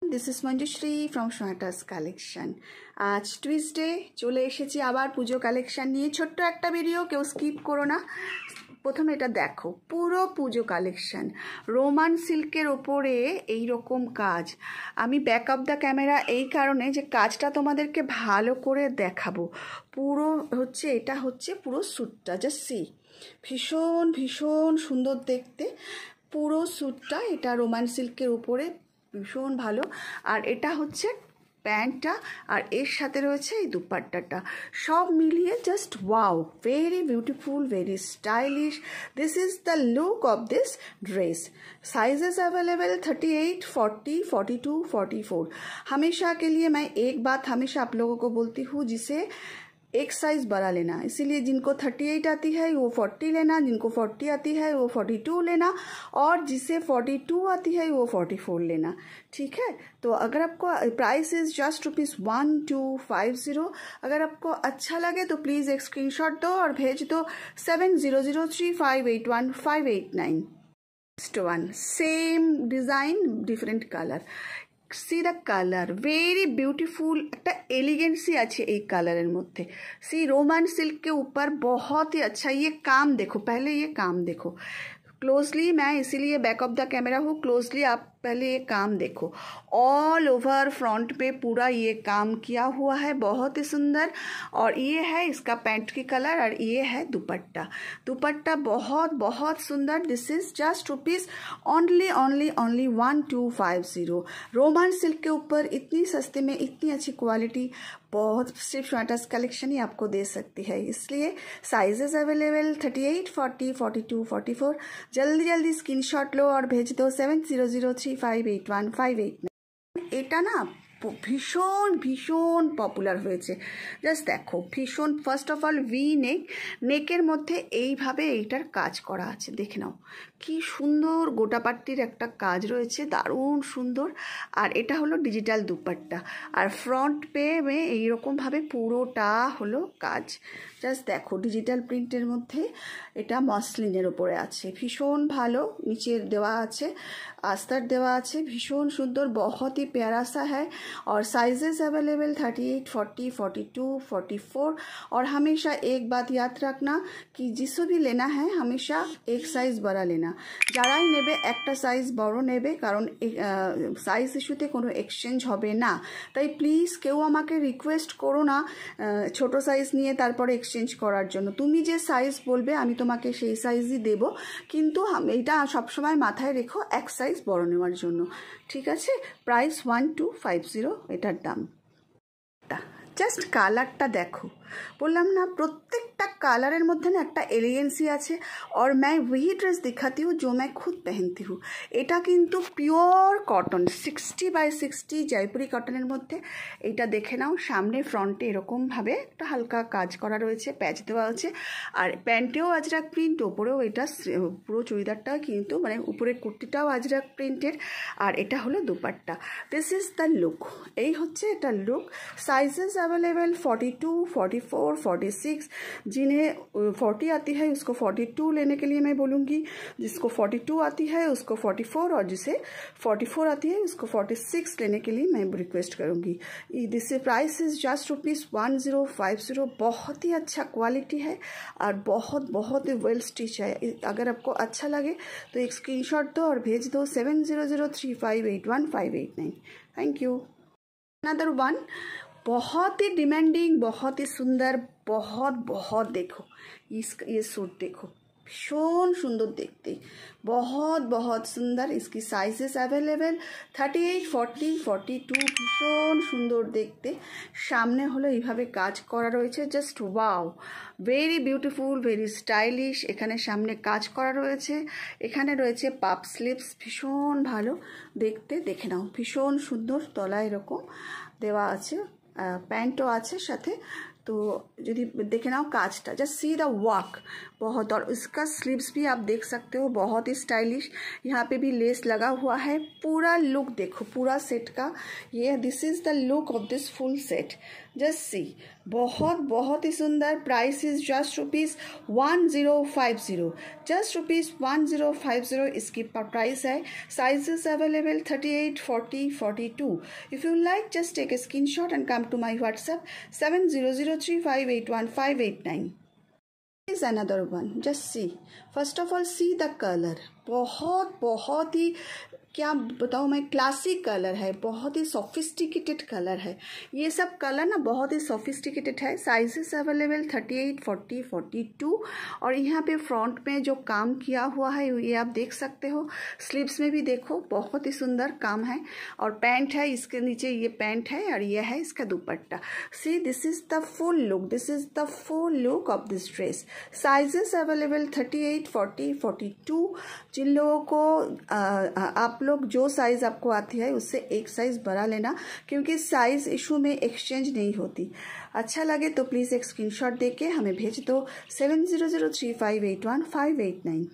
This is Manjushri from Sonata's collection. आज Tuesday चले एसेছি আবার পুজো কালেকশন নিয়ে ছোট্ট একটা ভিডিও, কেউ স্কিপ করো না। প্রথমে এটা দেখো, পুরো পুজো কালেকশন রোমান সিল্কের ওপরে এই রকম কাজ। আমি ব্যাকআপ দ্য ক্যামেরা এই কারণে যে কাজটা তোমাদেরকে ভালো করে দেখাবো। পুরো হচ্ছে এটা হচ্ছে পুরো স্যুটটা, জাস্ট সি, ভীষণ ভীষণ সুন্দর দেখতে পুরো স্যুটটা। এটা রোমান সিল্কের উপরে ভীষণ ভালো। আর এটা হচ্ছে প্যান্টটা, আর এর সাথে রয়েছে এই দুপাট্টাটা, সব মিলিয়ে just wow, very beautiful, very stylish. This is the look of this dress. Sizes available 38, 40, 42, 44। हमेशा के लिए मैं एक बात हमेशा आप लोगों को बोलती हूँ, जिसे एक साइज़ बड़ा लेना। इसीलिए जिनको 38 आती है वो 40 लेना, जिनको 40 आती है वो 42 लेना, और जिसे 42 आती है वो 44 लेना। ठीक है, तो अगर आपको प्राइस इज़ जस्ट ₹1250। अगर आपको अच्छा लगे तो प्लीज़ एक स्क्रीनशॉट दो और भेज दो 7003581589। Next one, same design different colour. See the colour, very beautiful, एक एलिगेंसी अच्छी एक कलर मध्य। सी रोमान सिल्क के ऊपर बहुत ही अच्छा ये काम देखो, पहले ये काम देखो क्लोजली, मैं इसीलिए बैक ऑफ द कैमरा हूँ, क्लोजली आप पहले ये काम देखो। ऑल ओवर फ्रंट पे पूरा ये काम किया हुआ है, बहुत ही सुंदर। और ये है इसका पैंट की कलर, और ये है दुपट्टा। दुपट्टा बहुत बहुत सुंदर। This is just only 1250। Roman silk के ऊपर इतनी सस्ते में इतनी अच्छी क्वालिटी बहुत सिर्फ सोनाटास कलेक्शन ही आपको दे सकती है। इसलिए साइजेस अवेलेबल 38, 40, 42, 44। जल्दी जल्दी स्क्रीनशॉट लो और भेज दो 7003581589। এটা না ভীষণ ভীষণ পপুলার হয়েছে। জাস্ট দেখো, ভীষণ। ফার্স্ট অফ অল ভি নেক, নেকের মধ্যে এইভাবে এইটার কাজ করা আছে, দেখে নাও কি সুন্দর গোটাপাট্টির একটা কাজ রয়েছে, দারুণ সুন্দর। আর এটা হলো ডিজিটাল দুপাট্টা, আর ফ্রন্ট পে এইরকমভাবে পুরোটা হলো কাজ। জাস্ট দেখো, ডিজিটাল প্রিন্টের মধ্যে এটা মসলিনের ওপরে আছে, ভীষণ ভালো। নিচের দেওয়া আছে, आस्तर देवा আছে, भीषण सुंदर, बहुत ही प्यारा सा है। और साइजेस अवेलेबल 38, 40, 42, 44। और हमेशा एक बात याद रखना कि जिसको भी लेना है हमेशा एक साइज बड़ा लेना। যারাই নেবে একটা সাইজ বড় নেবে, কারণ সাইজ ইস্যুতে কোনো এক্সচেঞ্জ হবে না। তাই প্লিজ কেউ আমাকে রিকোয়েস্ট করো না ছোট সাইজ নিয়ে তারপরে এক্সচেঞ্জ করার জন্য। তুমি যে সাইজ বলবে আমি তোমাকে সেই সাইজই দেব, কিন্তু এটা সবসময় মাথায় রেখো এক সাইজ বড় নেওয়ার জন্য। ঠিক আছে, প্রাইস 1250 এটার দাম। জাস্ট কালারটা দেখো, বললাম না প্রত্যেকটা কালারের মধ্যে না একটা এলিগেন্সি আছে। और मैं वही ड्रेस दिखाती हूँ जो मैं खुद पहनती हूँ। এটা কিন্তু পিওর কটন, 60/60 জয়পুরি কটনের মধ্যে। এটা দেখে নাও, সামনে ফ্রন্টে এরকমভাবে একটা হালকা কাজ করা রয়েছে, প্যাচ দেওয়া আছে। আর প্যান্টেও আজরাক প্রিন্ট, ওপরেও এটা পুরো চুড়িদারটা কিন্তু মানে উপরে কুর্তিটাও আজরাক প্রিন্টের। আর এটা হলো dupatta. This is the look, এই হচ্ছে এটা লুক। Sizes available 42, 44, 46। जिन्हें 40 आती है उसको 42 लेने के लिए मैं बोलूँगी, जिसको 42 आती है उसको 44, और जिसे 44 आती है उसको 46 लेने के लिए मैं रिक्वेस्ट करूँगी। This price is just ₹1050। बहुत ही अच्छा क्वालिटी है और बहुत बहुत ही वेल स्टिच है। अगर आपको अच्छा लगे तो एक स्क्रीनशॉट दो और भेज दो 7003581589। Thank you. अनदर वन, बहुत ही डिमांडिंग, बहुत ही सुंदर, बहुत बहुत देखो ये सूट देखो, भीषण सुंदर देखते, बहुत बहुत सुंदर। इसकी साइजेस अवेलेबल 38, 40, 42। भीषण सुंदर देखते। सामने हलो এইভাবে কাজ করা রয়েছে, just wow, very beautiful, very stylish. এখানে সামনে কাজ করা রয়েছে, এখানে রয়েছে পাপ স্লিভস, ভীষণ ভালো দেখতে, দেখে নাও ভীষণ সুন্দর। তলায় এরকম দেওয়া আছে, প্যান্টও আছে সাথে। तो यदि देखे ना काजटा, जस्ट सी द वर्क बहुत, और इसका स्लीव्स भी आप देख सकते हो बहुत ही स्टाइलिश, यहाँ पे भी लेस लगा हुआ है। पूरा लुक देखो पूरा सेट का, ये this is the look of this full set, just see, बहुत ही सुंदर। प्राइस इज जस्ट ₹1050, जस्ट ₹1050 इसकी प्राइस है। Sizes available 38, 40, 42। If you like just take a screenshot and come to my WhatsApp 7003581589। is another one, just see, first of all see the color, बहुत ही क्या बताऊँ मैं, classic colour है, बहुत ही sophisticated colour है। ये सब कलर ना बहुत ही सोफिस्टिकेटेड है। Sizes available 38, 40, 42। और यहाँ पे फ्रंट में जो काम किया हुआ है ये आप देख सकते हो। स्लीव्स में भी देखो बहुत ही सुंदर काम है। और पैंट है, इसके नीचे ये पैंट है और ये है इसका दुपट्टा। See this is the full look, this is the full look of this dress. Sizes available 38, 40, 42। जिन लोगों को आप लोग जो साइज़ आपको आती है उससे एक साइज़ बड़ा लेना, क्योंकि साइज़ इशू में एक्सचेंज नहीं होती। अच्छा लगे तो प्लीज़ एक स्क्रीनशॉट देके हमें भेज दो 7003581589।